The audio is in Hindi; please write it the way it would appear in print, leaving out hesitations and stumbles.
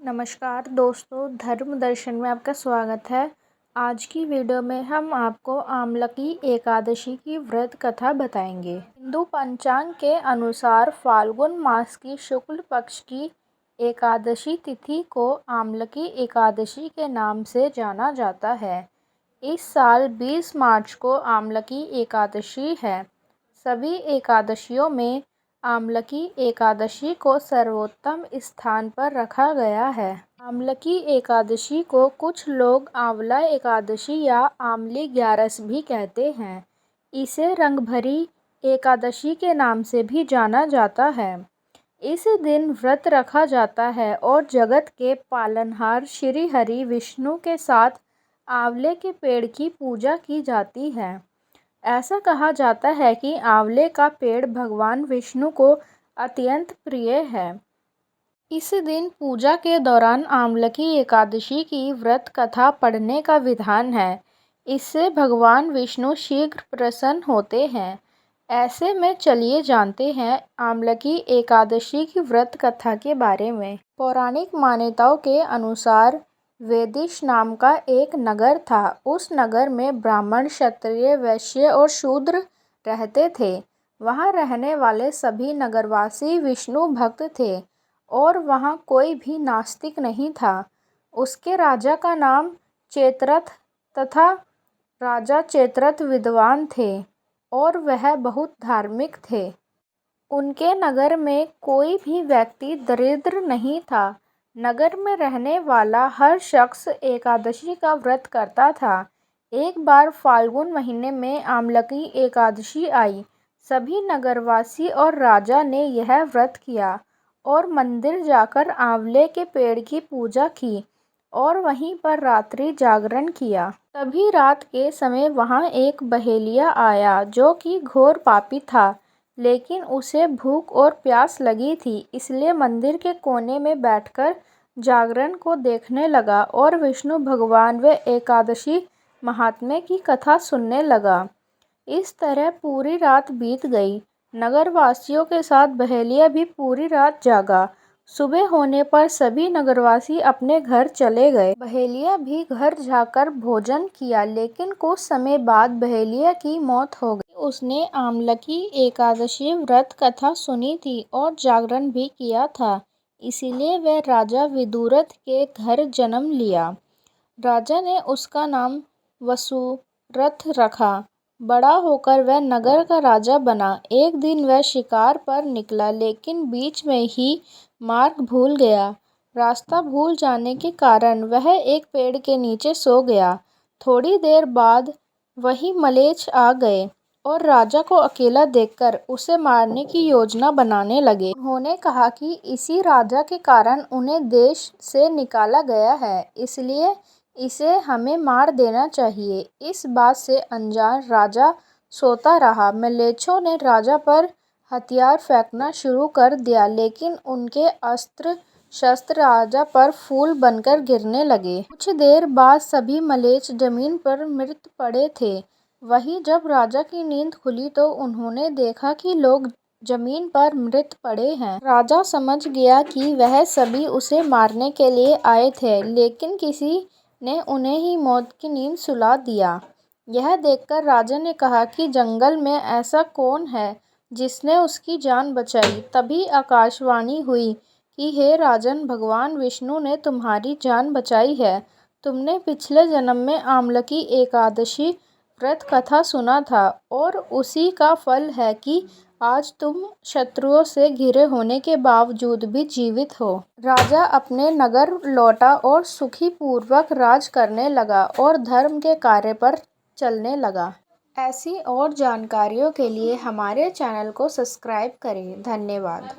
नमस्कार दोस्तों, धर्म दर्शन में आपका स्वागत है। आज की वीडियो में हम आपको आमलकी एकादशी की व्रत कथा बताएंगे। हिंदू पंचांग के अनुसार फाल्गुन मास की शुक्ल पक्ष की एकादशी तिथि को आमलकी एकादशी के नाम से जाना जाता है। इस साल 20 मार्च को आमलकी एकादशी है। सभी एकादशियों में आमलकी एकादशी को सर्वोत्तम स्थान पर रखा गया है। आमलकी एकादशी को कुछ लोग आंवला एकादशी या आमली ग्यारस भी कहते हैं। इसे रंगभरी एकादशी के नाम से भी जाना जाता है। इस दिन व्रत रखा जाता है और जगत के पालनहार श्री हरि विष्णु के साथ आंवले के पेड़ की पूजा की जाती है। ऐसा कहा जाता है कि आंवले का पेड़ भगवान विष्णु को अत्यंत प्रिय है। इस दिन पूजा के दौरान आमलकी एकादशी की व्रत कथा पढ़ने का विधान है। इससे भगवान विष्णु शीघ्र प्रसन्न होते हैं। ऐसे में चलिए जानते हैं आमलकी एकादशी की व्रत कथा के बारे में। पौराणिक मान्यताओं के अनुसार वेदिश नाम का एक नगर था। उस नगर में ब्राह्मण, क्षत्रिय, वैश्य और शूद्र रहते थे। वहाँ रहने वाले सभी नगरवासी विष्णु भक्त थे और वहाँ कोई भी नास्तिक नहीं था। उसके राजा का नाम चेत्रथ तथा राजा चेत्रथ विद्वान थे और वह बहुत धार्मिक थे। उनके नगर में कोई भी व्यक्ति दरिद्र नहीं था। नगर में रहने वाला हर शख्स एकादशी का व्रत करता था। एक बार फाल्गुन महीने में आमलकी एकादशी आई। सभी नगरवासी और राजा ने यह व्रत किया और मंदिर जाकर आंवले के पेड़ की पूजा की और वहीं पर रात्रि जागरण किया। तभी रात के समय वहां एक बहेलिया आया जो कि घोर पापी था, लेकिन उसे भूख और प्यास लगी थी, इसलिए मंदिर के कोने में बैठकर जागरण को देखने लगा और विष्णु भगवान व एकादशी महात्म्य की कथा सुनने लगा। इस तरह पूरी रात बीत गई। नगरवासियों के साथ बहेलिया भी पूरी रात जागा। सुबह होने पर सभी नगरवासी अपने घर चले गए। बहेलिया भी घर जाकर भोजन किया, लेकिन कुछ समय बाद बहेलिया की मौत हो गई। उसने आमलकी एकादशी व्रत कथा सुनी थी और जागरण भी किया था, इसीलिए वह राजा विदुरथ के घर जन्म लिया। राजा ने उसका नाम वसुरथ रखा। बड़ा होकर वह नगर का राजा बना। एक दिन वह शिकार पर निकला, लेकिन बीच में ही मार्ग भूल गया। रास्ता भूल जाने के कारण वह एक पेड़ के नीचे सो गया। थोड़ी देर बाद वही मलेच्छ आ गए और राजा को अकेला देखकर उसे मारने की योजना बनाने लगे। उन्होंने कहा कि इसी राजा के कारण उन्हें देश से निकाला गया है, इसलिए इसे हमें मार देना चाहिए। इस बात से अनजान राजा सोता रहा। मलेच्छों ने राजा पर हथियार फेंकना शुरू कर दिया, लेकिन उनके अस्त्र शस्त्र राजा पर फूल बनकर गिरने लगे। कुछ देर बाद सभी मलेच्छ जमीन पर मृत पड़े थे। वहीं जब राजा की नींद खुली तो उन्होंने देखा कि लोग जमीन पर मृत पड़े हैं। राजा समझ गया कि वह सभी उसे मारने के लिए आए थे, लेकिन किसी ने उन्हें ही मौत की नींद सुला दिया। यह देखकर राजा ने कहा कि जंगल में ऐसा कौन है जिसने उसकी जान बचाई। तभी आकाशवाणी हुई कि हे राजन, भगवान विष्णु ने तुम्हारी जान बचाई है। तुमने पिछले जन्म में आमलकी एकादशी व्रत कथा सुना था और उसी का फल है कि आज तुम शत्रुओं से घिरे होने के बावजूद भी जीवित हो। राजा अपने नगर लौटा और सुखी पूर्वक राज करने लगा और धर्म के कार्य पर चलने लगा। ऐसी और जानकारियों के लिए हमारे चैनल को सब्सक्राइब करें। धन्यवाद।